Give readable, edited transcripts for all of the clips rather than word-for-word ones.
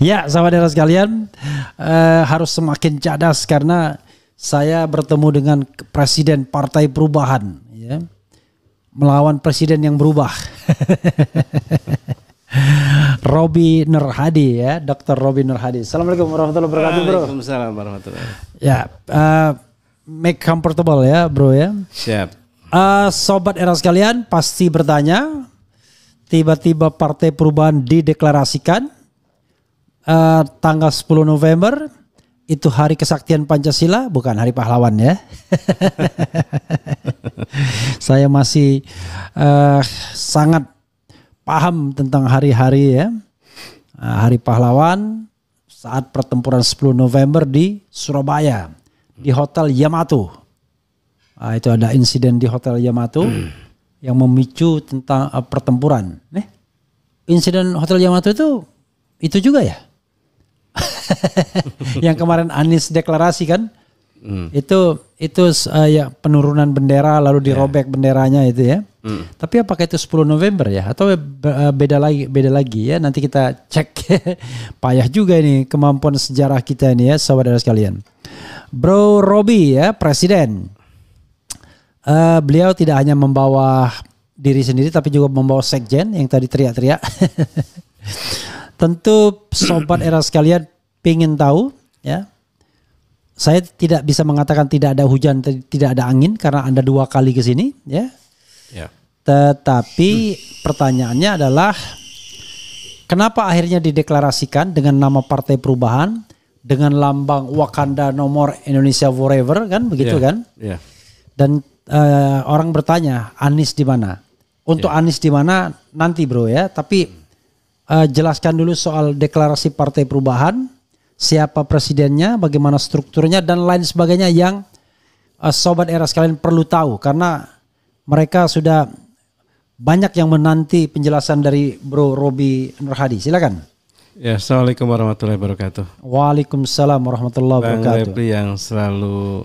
Ya, sahabat sekalian, harus semakin cerdas karena saya bertemu dengan Presiden Partai Perubahan, ya, melawan Presiden yang berubah. Robi Nur Hadi, ya, Dr. Robi Nur Hadi. Assalamualaikum warahmatullahi wabarakatuh, bro. Waalaikumsalam warahmatullahi wabarakatuh. Ya, make comfortable ya, bro ya. Siap. Sobat era sekalian pasti bertanya, tiba-tiba Partai Perubahan dideklarasikan tanggal 10 November, itu hari kesaktian Pancasila, bukan hari pahlawan ya. Saya masih sangat paham tentang hari-hari ya, hari pahlawan saat pertempuran 10 November di Surabaya di Hotel Yamato. Itu ada insiden di Hotel Yamato yang memicu tentang pertempuran. Insiden Hotel Yamato itu juga ya. Yang kemarin Anies deklarasi kan, itu ya penurunan bendera lalu dirobek benderanya itu ya. Tapi apakah itu 10 November ya atau beda lagi ya, nanti kita cek. Payah juga ini kemampuan sejarah kita ini ya, saudara sekalian. Bro Robi ya, Presiden. Beliau tidak hanya membawa diri sendiri tapi juga membawa sekjen yang tadi teriak-teriak. Tentu sobat era sekalian pengen tahu ya. Saya tidak bisa mengatakan tidak ada hujan, tidak ada angin karena Anda 2 kali ke sini ya. Ya. Tetapi pertanyaannya adalah kenapa akhirnya dideklarasikan dengan nama Partai Perubahan dengan lambang Wakanda nomor Indonesia Forever kan begitu kan? Yeah. Dan orang bertanya Anies di mana? Untuk Anies di mana nanti bro ya. Tapi jelaskan dulu soal deklarasi Partai Perubahan. Siapa presidennya, bagaimana strukturnya dan lain sebagainya yang sobat era sekalian perlu tahu karena mereka sudah banyak yang menanti penjelasan dari Bro Robi Nur Hadi. Silakan. Ya, Assalamualaikum warahmatullahi wabarakatuh. Waalaikumsalam warahmatullahi wabarakatuh. Bang Repli yang selalu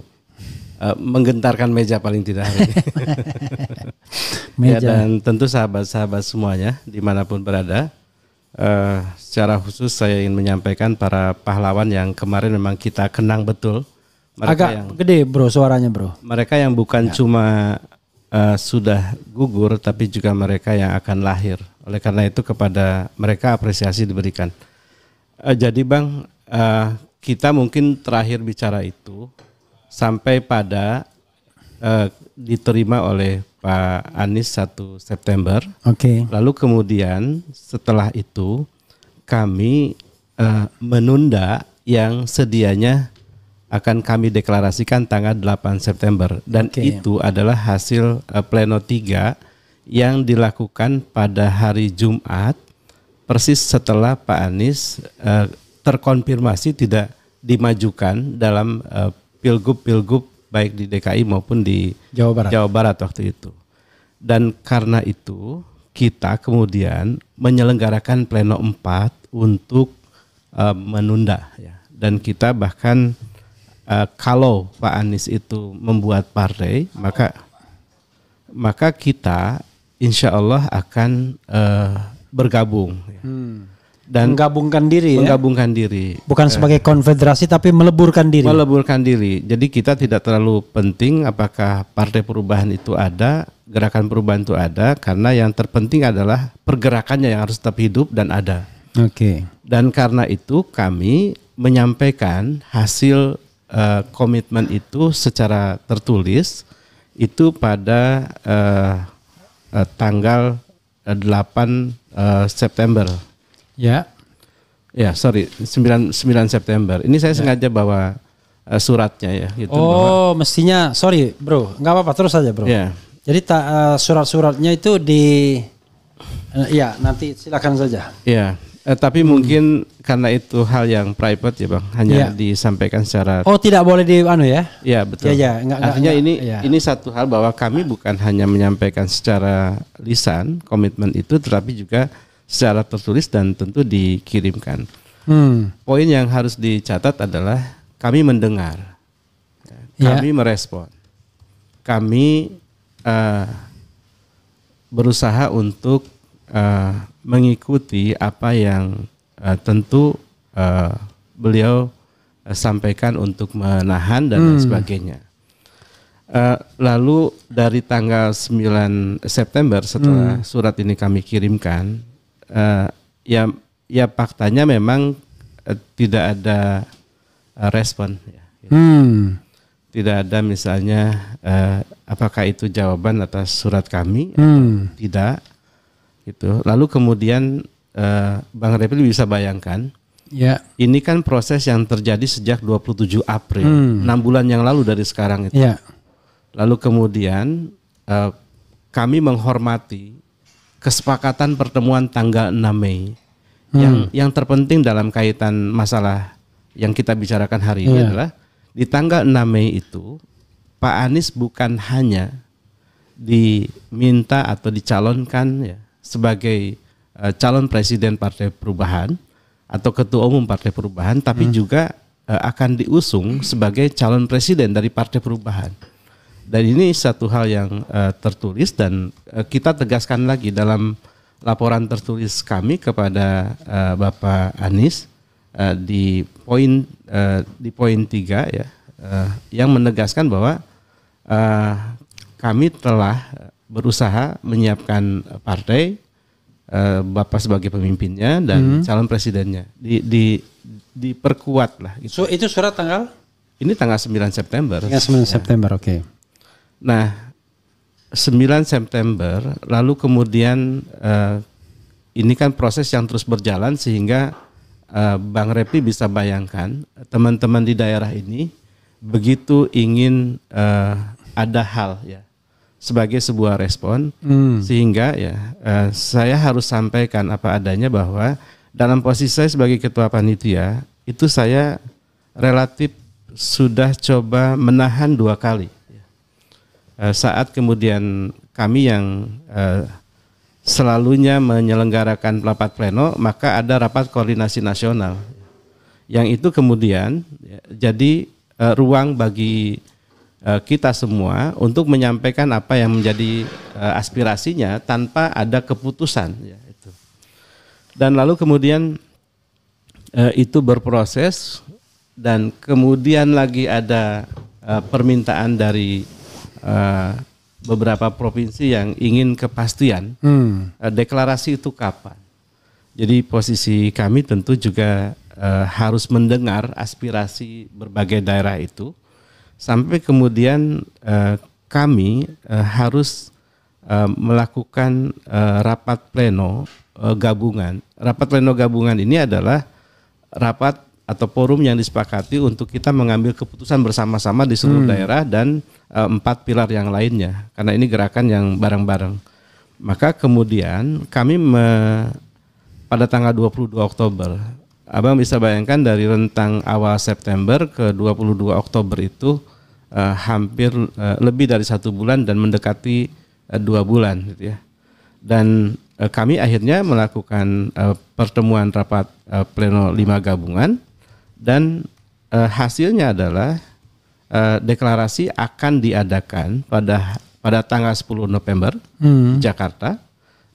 menggentarkan meja paling tidak hari ini. Meja. Ya, dan tentu sahabat-sahabat semuanya dimanapun berada. Secara khusus saya ingin menyampaikan para pahlawan yang kemarin memang kita kenang betul. Mereka agak yang, gede bro suaranya bro. Mereka yang bukan cuma sudah gugur tapi juga mereka yang akan lahir. Oleh karena itu kepada mereka apresiasi diberikan. Jadi Bang, kita mungkin terakhir bicara itu sampai pada diterima oleh Pak Anies 1 September. Oke. Lalu kemudian setelah itu kami menunda yang sedianya akan kami deklarasikan tanggal 8 September. Dan itu adalah hasil pleno 3 yang dilakukan pada hari Jumat persis setelah Pak Anies terkonfirmasi tidak dimajukan dalam pilgub baik di DKI maupun di Jawa Barat waktu itu. Dan karena itu kita kemudian menyelenggarakan pleno 4 untuk menunda ya. Dan kita bahkan kalau Pak Anies itu membuat partai maka kita insya Allah akan bergabung ya. Dan menggabungkan diri diri. Bukan sebagai konfederasi tapi meleburkan diri. Jadi kita tidak terlalu penting apakah Partai Perubahan itu ada, gerakan perubahan itu ada, karena yang terpenting adalah pergerakannya yang harus tetap hidup dan ada. Dan karena itu kami menyampaikan hasil komitmen itu secara tertulis itu pada tanggal 8 September. Ya. Ya, 9 September. Ini saya sengaja bawa suratnya ya gitu. Mestinya sorry, Bro. Enggak apa-apa, terus saja, Bro. Ya. Jadi surat-suratnya itu ya, nanti silakan saja. Ya. Tapi mungkin karena itu hal yang private ya, Bang. Hanya disampaikan secara tidak boleh ya? Ya, betul. Artinya ini satu hal bahwa kami bukan hanya menyampaikan secara lisan komitmen itu tetapi juga secara tertulis dan tentu dikirimkan. Poin yang harus dicatat adalah kami mendengar, kami merespon, kami berusaha untuk mengikuti apa yang tentu beliau sampaikan untuk menahan dan lain sebagainya. Lalu dari tanggal 9 September setelah surat ini kami kirimkan, ya faktanya memang tidak ada respon. Ya. Tidak ada misalnya apakah itu jawaban atas surat kami atau tidak. Gitu. Lalu kemudian Bang Repli bisa bayangkan, ini kan proses yang terjadi sejak 27 April, 6 bulan yang lalu dari sekarang itu. Lalu kemudian kami menghormati kesepakatan pertemuan tanggal 6 Mei. Yang terpenting dalam kaitan masalah yang kita bicarakan hari ini adalah di tanggal 6 Mei itu Pak Anies bukan hanya diminta atau dicalonkan ya sebagai calon presiden Partai Perubahan atau ketua umum Partai Perubahan, tapi juga akan diusung sebagai calon presiden dari Partai Perubahan. Dan ini satu hal yang tertulis dan kita tegaskan lagi dalam laporan tertulis kami kepada Bapak Anies di poin 3 ya, yang menegaskan bahwa kami telah berusaha menyiapkan partai, Bapak sebagai pemimpinnya dan calon presidennya diperkuat lah. Gitu. So itu surat tanggal? Ini tanggal 9 September. Tanggal 9 September, oke. Nah, 9 September lalu kemudian ini kan proses yang terus berjalan sehingga Bang Repli bisa bayangkan teman-teman di daerah ini begitu ingin ada hal ya sebagai sebuah respon sehingga ya saya harus sampaikan apa adanya bahwa dalam posisi saya sebagai ketua panitia itu saya relatif sudah coba menahan 2 kali. Saat kemudian kami yang selalunya menyelenggarakan rapat pleno, maka ada rapat koordinasi nasional. Yang itu kemudian jadi ruang bagi kita semua untuk menyampaikan apa yang menjadi aspirasinya tanpa ada keputusan. Ya, itu. Dan lalu kemudian itu berproses dan kemudian lagi ada permintaan dari beberapa provinsi yang ingin kepastian deklarasi itu kapan. Jadi posisi kami tentu juga harus mendengar aspirasi berbagai daerah itu sampai kemudian kami harus melakukan rapat pleno gabungan. Rapat pleno gabungan ini adalah rapat atau forum yang disepakati untuk kita mengambil keputusan bersama-sama di seluruh daerah dan 4 pilar yang lainnya, karena ini gerakan yang bareng-bareng. Maka kemudian kami pada tanggal 22 Oktober, Abang bisa bayangkan dari rentang awal September ke 22 Oktober itu hampir lebih dari 1 bulan dan mendekati 2 bulan gitu ya. Dan kami akhirnya melakukan pertemuan rapat pleno 5 gabungan dan hasilnya adalah deklarasi akan diadakan pada tanggal 10 November di Jakarta,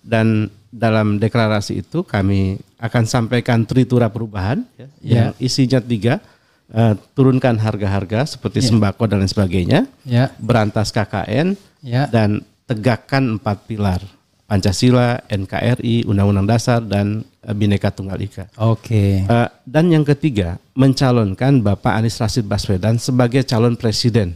dan dalam deklarasi itu kami akan sampaikan tritura perubahan yang isinya 3, turunkan harga-harga seperti sembako dan lain sebagainya, berantas KKN, dan tegakkan 4 pilar. Pancasila, NKRI, Undang-Undang Dasar, dan Bhinneka Tunggal Ika. Oke. Dan yang ketiga, mencalonkan Bapak Anies Rashid Baswedan sebagai calon presiden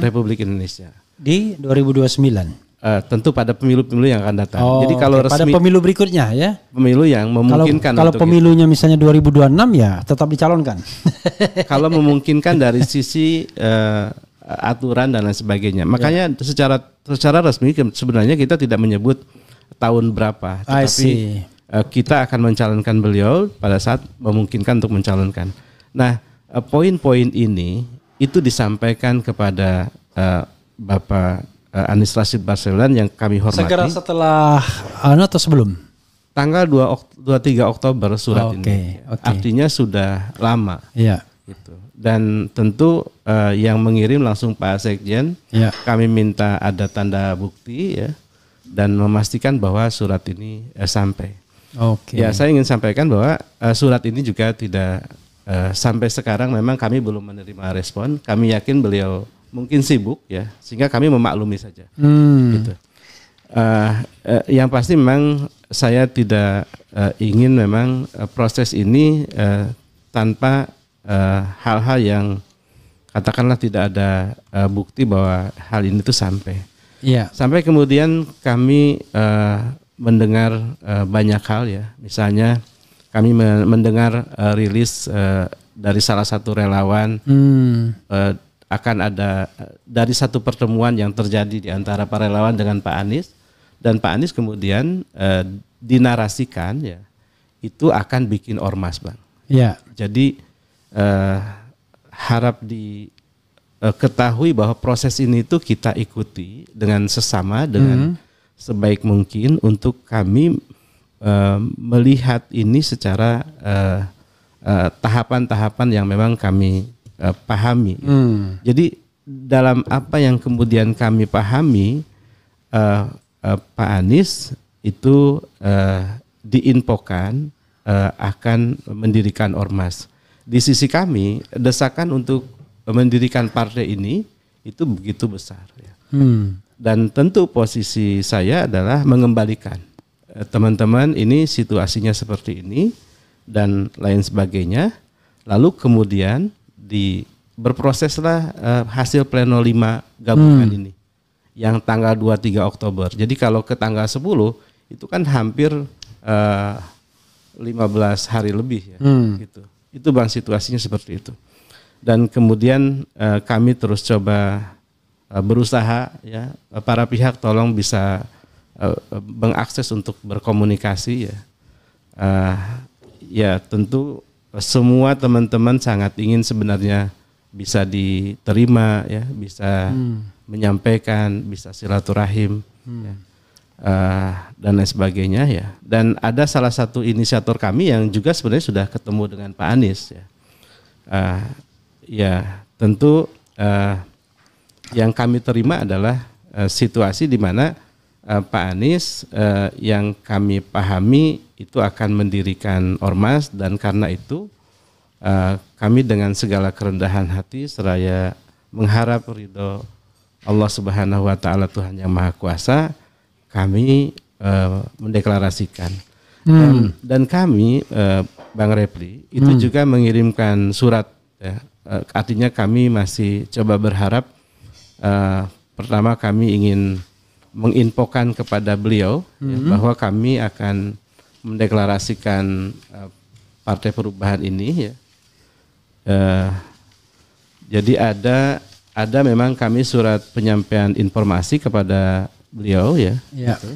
Republik Indonesia. Di 2029? Tentu pada pemilu-pemilu yang akan datang. Jadi kalau pada resmi pemilu berikutnya ya? Pemilu yang memungkinkan. Kalau pemilunya misalnya 2026 ya tetap dicalonkan. Kalau memungkinkan dari sisi aturan dan lain sebagainya. Makanya secara resmi sebenarnya kita tidak menyebut tahun berapa, tetapi kita akan mencalonkan beliau pada saat memungkinkan untuk mencalonkan. Nah, poin-poin ini itu disampaikan kepada Bapak Anies Rashid Baswedan yang kami hormati. Segera setelah atau sebelum? Tanggal 23 Oktober surat ini. Artinya sudah lama. Iya. Gitu. Dan tentu yang mengirim langsung Pak Sekjen. Kami minta ada tanda bukti ya, dan memastikan bahwa surat ini sampai. Ya, saya ingin sampaikan bahwa surat ini juga tidak sampai sekarang memang kami belum menerima respon. Kami yakin beliau mungkin sibuk ya, sehingga kami memaklumi saja. Gitu. Yang pasti memang saya tidak ingin memang proses ini tanpa hal-hal yang katakanlah tidak ada bukti bahwa hal ini tuh sampai. Sampai kemudian kami mendengar banyak hal ya, misalnya kami mendengar rilis dari salah satu relawan akan ada dari satu pertemuan yang terjadi di antara para relawan dengan Pak Anies, dan Pak Anies kemudian dinarasikan ya itu akan bikin ormas, Bang. Jadi harap diketahui bahwa proses ini itu kita ikuti dengan sesama, dengan sebaik mungkin untuk kami melihat ini secara tahapan-tahapan yang memang kami pahami. Jadi dalam apa yang kemudian kami pahami, Pak Anies itu diinfokan akan mendirikan ormas. Di sisi kami, desakan untuk mendirikan partai ini itu begitu besar. Ya. Dan tentu posisi saya adalah mengembalikan teman-teman ini situasinya seperti ini dan lain sebagainya. Lalu kemudian berproseslah hasil pleno 5 gabungan ini yang tanggal 23 Oktober. Jadi kalau ke tanggal 10 itu kan hampir 15 hari lebih ya. Gitu. Itu Bang, situasinya seperti itu. Dan kemudian kami terus coba berusaha ya, para pihak tolong bisa mengakses untuk berkomunikasi ya. Ya tentu semua teman-teman sangat ingin sebenarnya bisa diterima ya, bisa menyampaikan, bisa silaturahim ya. Dan lain sebagainya ya. Dan ada salah satu inisiator kami yang juga sebenarnya sudah ketemu dengan Pak Anies ya. Ya tentu yang kami terima adalah situasi di mana Pak Anies yang kami pahami itu akan mendirikan ormas, dan karena itu kami dengan segala kerendahan hati seraya mengharap ridho Allah Subhanahu wa taala, Tuhan yang Maha Kuasa, kami mendeklarasikan. Dan kami Bang Repli itu juga mengirimkan surat ya. Artinya kami masih coba berharap, pertama kami ingin menginfokan kepada beliau ya, bahwa kami akan mendeklarasikan Partai Perubahan ini ya. Jadi ada memang kami surat penyampaian informasi kepada beliau ya. Gitu.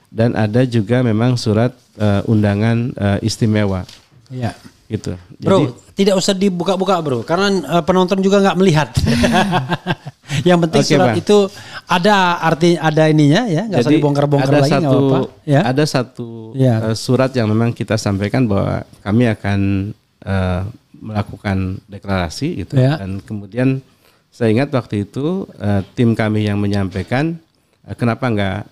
Dan ada juga memang surat undangan istimewa. Ya. Gitu. Bro, tidak usah dibuka-buka bro, karena penonton juga nggak melihat. Yang penting surat Bang, itu ada arti, ada ininya ya, nggak usah dibongkar-bongkar lagi, nggak apa-apa. Ya. Ada satu surat yang memang kita sampaikan bahwa kami akan melakukan deklarasi gitu. Ya. Dan kemudian saya ingat waktu itu tim kami yang menyampaikan, kenapa enggak,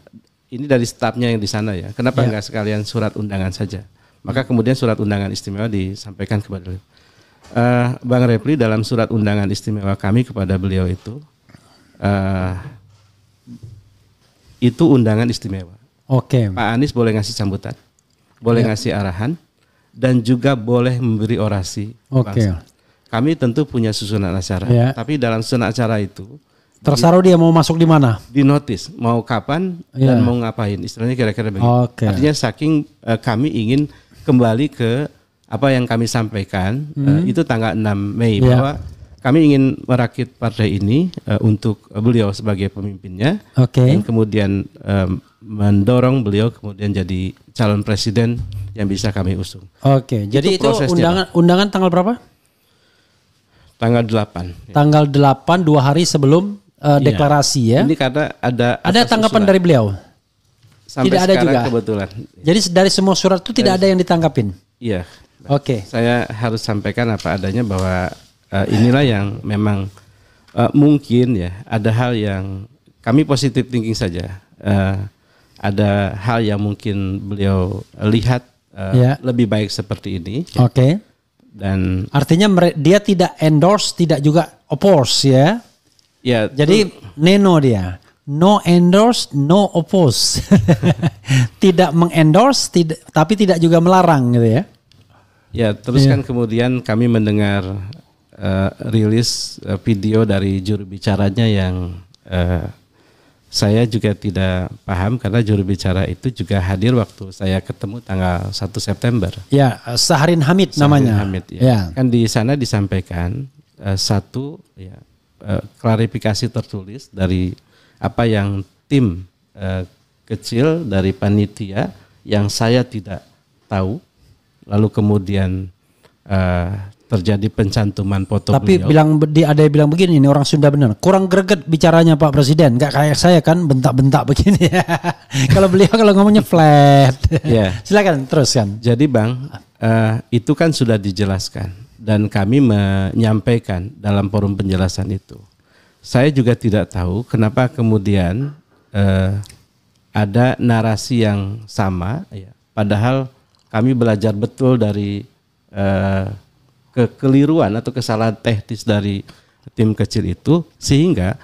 ini dari stafnya yang di sana ya, kenapa enggak sekalian surat undangan saja. Maka kemudian surat undangan istimewa disampaikan kepada beliau. Bang Repli, dalam surat undangan istimewa kami kepada beliau itu undangan istimewa. Pak Anies boleh ngasih sambutan, boleh ngasih arahan, dan juga boleh memberi orasi bangsa. Kami tentu punya susunan acara, tapi dalam susunan acara itu terserah dia mau masuk di mana, di notis mau kapan dan mau ngapain, istilahnya kira-kira begitu. Artinya saking kami ingin kembali ke apa yang kami sampaikan itu tanggal 6 Mei bahwa kami ingin merakit partai ini untuk beliau sebagai pemimpinnya, dan kemudian mendorong beliau kemudian jadi calon presiden yang bisa kami usung. Jadi itu undangan tanggal berapa? Tanggal 8. Tanggal 8, 2 hari sebelum deklarasi ya. Ini karena ada tanggapan dari beliau. Sampai tidak ada juga kebetulan. Jadi dari semua surat itu tidak ada yang ditanggapin. Iya. Saya harus sampaikan apa adanya bahwa inilah yang memang mungkin ya, ada hal yang kami positive thinking saja. Ada hal yang mungkin beliau lihat lebih baik seperti ini. Oke. Dan artinya dia tidak endorse, tidak juga oppose ya. Ya. Jadi neno dia. No endorse, no oppose. Tidak mengendorse, tapi tidak juga melarang gitu ya. Ya, terus kan kemudian kami mendengar rilis video dari juru bicaranya yang saya juga tidak paham karena juru bicara itu juga hadir waktu saya ketemu tanggal 1 September. Ya, Saharin Hamid namanya. Hamid, ya. Kan di sana disampaikan klarifikasi tertulis dari apa yang tim kecil dari panitia yang saya tidak tahu, lalu kemudian terjadi pencantuman foto tapi beliau. Ada yang bilang begini, ini orang Sunda benar, kurang greget bicaranya Pak Presiden, nggak kayak saya kan bentak-bentak begini. Kalau beliau kalau ngomongnya flat. Ya. Silakan teruskan. Jadi Bang, itu kan sudah dijelaskan dan kami menyampaikan dalam forum penjelasan itu. Saya juga tidak tahu kenapa kemudian ada narasi yang sama, ya. Padahal kami belajar betul dari kekeliruan atau kesalahan teknis dari tim kecil itu, sehingga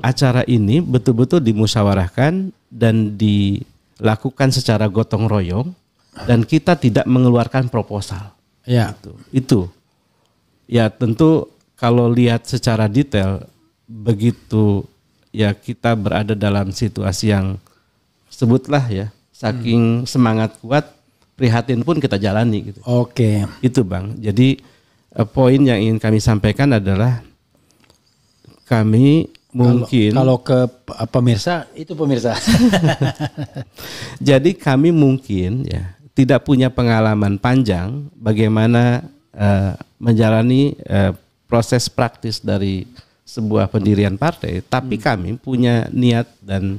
acara ini betul-betul dimusyawarahkan dan dilakukan secara gotong royong dan kita tidak mengeluarkan proposal. Ya. Itu. Ya tentu kalau lihat secara detail begitu ya kita berada dalam situasi yang sebutlah ya saking semangat kuat, prihatin pun kita jalani gitu. Oke. Itu Bang. Jadi poin yang ingin kami sampaikan adalah kami mungkin kalau ke pemirsa itu pemirsa. Jadi kami mungkin ya tidak punya pengalaman panjang bagaimana menjalani proses praktis dari sebuah pendirian partai, tapi kami punya niat dan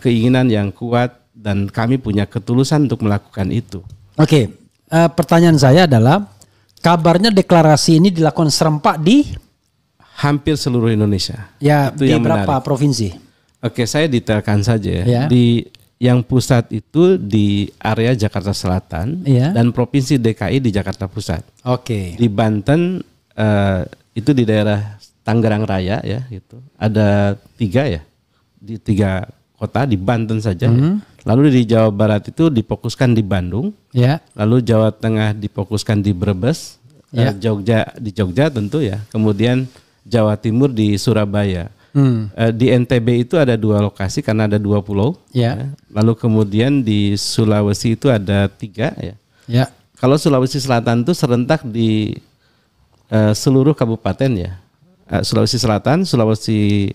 keinginan yang kuat dan kami punya ketulusan untuk melakukan itu. Oke, pertanyaan saya adalah kabarnya deklarasi ini dilakukan serempak di hampir seluruh Indonesia. Ya, itu di yang berapa menarik. Provinsi? Oke, saya detailkan saja ya. Ya. Di yang pusat itu di area Jakarta Selatan dan Provinsi DKI di Jakarta Pusat. Oke. Di Banten itu di daerah Tangerang Raya ya gitu. Ada 3 ya. Di 3 kota di Banten saja. Ya. Lalu di Jawa Barat itu difokuskan di Bandung. Ya. Lalu Jawa Tengah difokuskan di Brebes. Ya. Jogja tentu ya. Kemudian Jawa Timur di Surabaya. Di NTB itu ada 2 lokasi karena ada 2 pulau. Ya. Lalu kemudian di Sulawesi itu ada 3 ya. Ya. Kalau Sulawesi Selatan itu serentak di seluruh kabupaten ya. Sulawesi Selatan, Sulawesi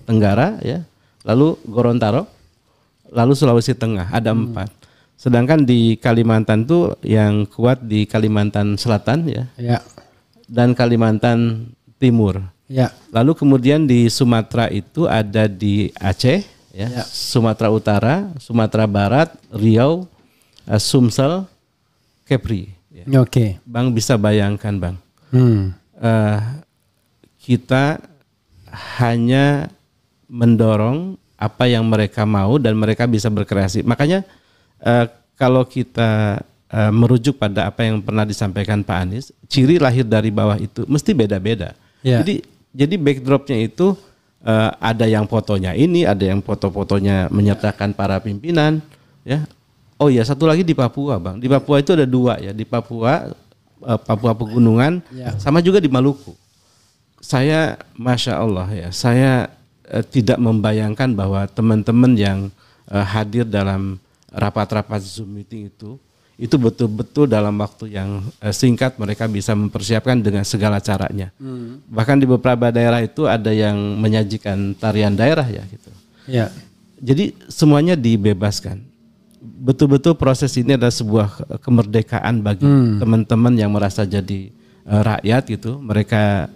Tenggara ya. Lalu Gorontalo, lalu Sulawesi Tengah, ada 4. Sedangkan di Kalimantan tuh yang kuat di Kalimantan Selatan ya. Dan Kalimantan Timur. Ya. Lalu kemudian di Sumatera itu ada di Aceh ya. Sumatera Utara, Sumatera Barat, Riau, Sumsel, Kepri. Ya. Oke. Bang bisa bayangkan Bang. Kita hanya mendorong apa yang mereka mau dan mereka bisa berkreasi. Makanya kalau kita merujuk pada apa yang pernah disampaikan Pak Anies, ciri lahir dari bawah itu mesti beda-beda. Ya. Jadi backdropnya itu ada yang fotonya ini, ada yang foto-fotonya menyertakan para pimpinan. Ya. Oh ya, satu lagi di Papua Bang. Di Papua itu ada 2 ya. Di Papua Pegunungan, sama juga di Maluku. Saya Masya Allah ya, saya tidak membayangkan bahwa teman-teman yang hadir dalam rapat-rapat Zoom meeting itu betul-betul dalam waktu yang singkat mereka bisa mempersiapkan dengan segala caranya. Bahkan di beberapa daerah itu ada yang menyajikan tarian daerah ya gitu. Ya. Jadi semuanya dibebaskan. Betul-betul proses ini adalah sebuah kemerdekaan bagi teman-teman yang merasa jadi rakyat gitu. Mereka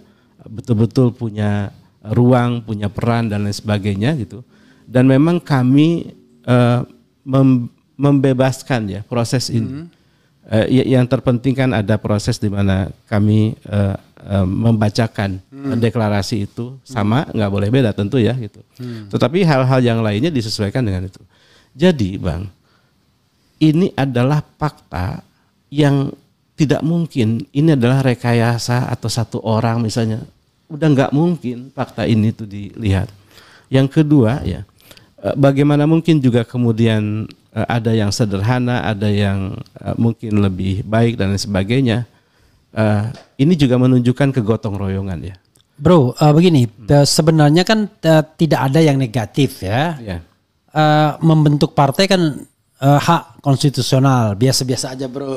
betul-betul punya ruang, punya peran dan lain sebagainya gitu. Dan memang kami membebaskan ya proses ini. Yang terpenting kan ada proses di mana kami membacakan deklarasi itu sama, nggak boleh beda tentu ya gitu. Tetapi hal-hal yang lainnya disesuaikan dengan itu. Jadi Bang, ini adalah fakta yang tidak mungkin ini adalah rekayasa atau satu orang misalnya. Udah nggak mungkin fakta ini tuh dilihat. Yang kedua ya, bagaimana mungkin juga kemudian ada yang sederhana, ada yang mungkin lebih baik dan lain sebagainya. Ini juga menunjukkan kegotong royongan ya. Bro, begini, sebenarnya kan tidak ada yang negatif ya. Ya. Membentuk partai kan hak konstitusional, biasa-biasa aja bro.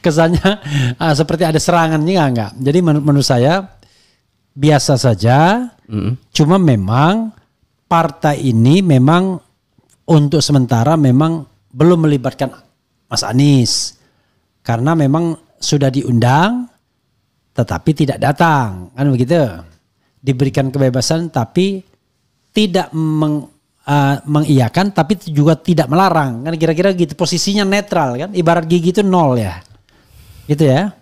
Kesannya seperti ada serangannya enggak. Jadi menurut saya biasa saja. Cuma memang partai ini memang untuk sementara memang belum melibatkan Mas Anies karena memang sudah diundang tetapi tidak datang, kan begitu. Diberikan kebebasan tapi tidak mengiyakan tapi juga tidak melarang, kan kira-kira gitu, posisinya netral kan, ibarat gigi itu nol ya, gitu ya.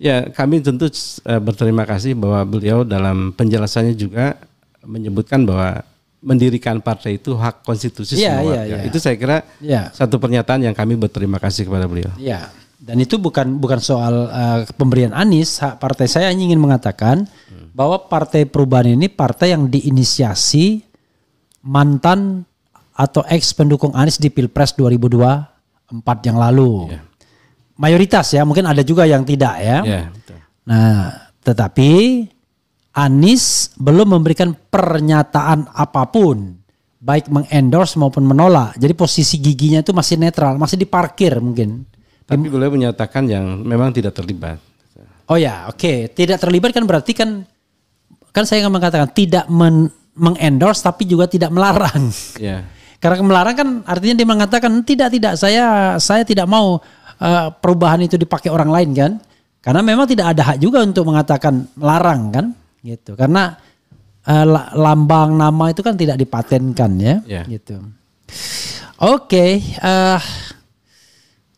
Ya, kami tentu berterima kasih bahwa beliau dalam penjelasannya juga menyebutkan bahwa mendirikan partai itu hak konstitusi semua warga. Itu saya kira satu pernyataan yang kami berterima kasih kepada beliau. Ya, dan itu bukan soal pemberian Anies, hak partai. Saya ingin mengatakan bahwa Partai Perubahan ini partai yang diinisiasi mantan atau ex pendukung Anies di Pilpres 2024 yang lalu. Ya. Mayoritas ya, mungkin ada juga yang tidak ya. Betul. Nah, tetapi Anies belum memberikan pernyataan apapun, baik mengendorse maupun menolak. Jadi posisi giginya itu masih netral, masih diparkir mungkin. Tapi beliau menyatakan yang memang tidak terlibat. Oh ya, oke. Tidak terlibat kan berarti kan saya akan mengatakan tidak mengendorse tapi juga tidak melarang. Ya. Karena melarang kan artinya dia mengatakan tidak saya tidak mau perubahan itu dipakai orang lain kan. Karena memang tidak ada hak juga untuk mengatakan melarang kan, gitu. Karena lambang nama itu kan tidak dipatenkan ya, gitu. Oke,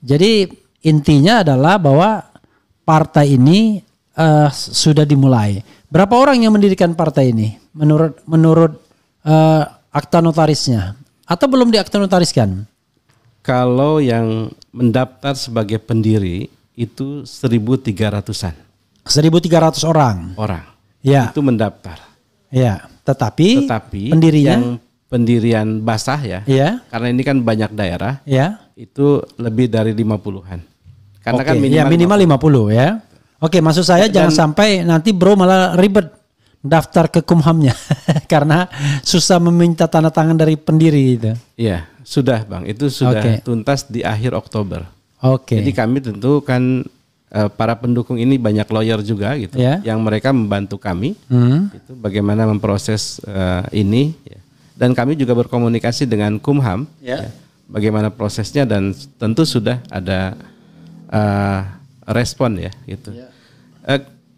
jadi intinya adalah bahwa partai ini sudah dimulai. Berapa orang yang mendirikan partai ini menurut akta notarisnya? Atau belum diakta notariskan? Kalau yang mendaftar sebagai pendiri itu 1.300-an. 1.300 orang. Ya. Itu mendaftar. Ya, tetapi pendirinya, yang pendirian basah ya. Karena ini kan banyak daerah. Itu lebih dari 50-an. Karena kan minimal 50 ya. Oke, maksud saya jangan sampai nanti bro malah ribet daftar ke Kumhamnya karena susah meminta tanda tangan dari pendiri itu. Iya, sudah Bang. Itu sudah tuntas di akhir Oktober. Jadi kami tentu kan para pendukung ini banyak lawyer juga gitu, yang mereka membantu kami itu bagaimana memproses ini. Dan kami juga berkomunikasi dengan Kumham, bagaimana prosesnya dan tentu sudah ada respon ya gitu.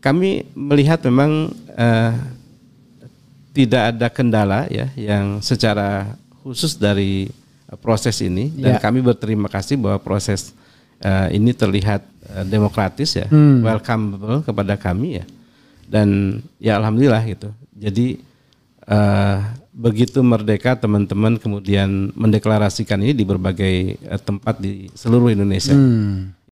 Kami melihat memang tidak ada kendala ya yang secara khusus dari proses ini dan kami berterima kasih bahwa proses ini terlihat demokratis ya, welcome kepada kami ya, dan ya alhamdulillah gitu. Jadi begitu merdeka teman-teman kemudian mendeklarasikan ini di berbagai tempat di seluruh Indonesia.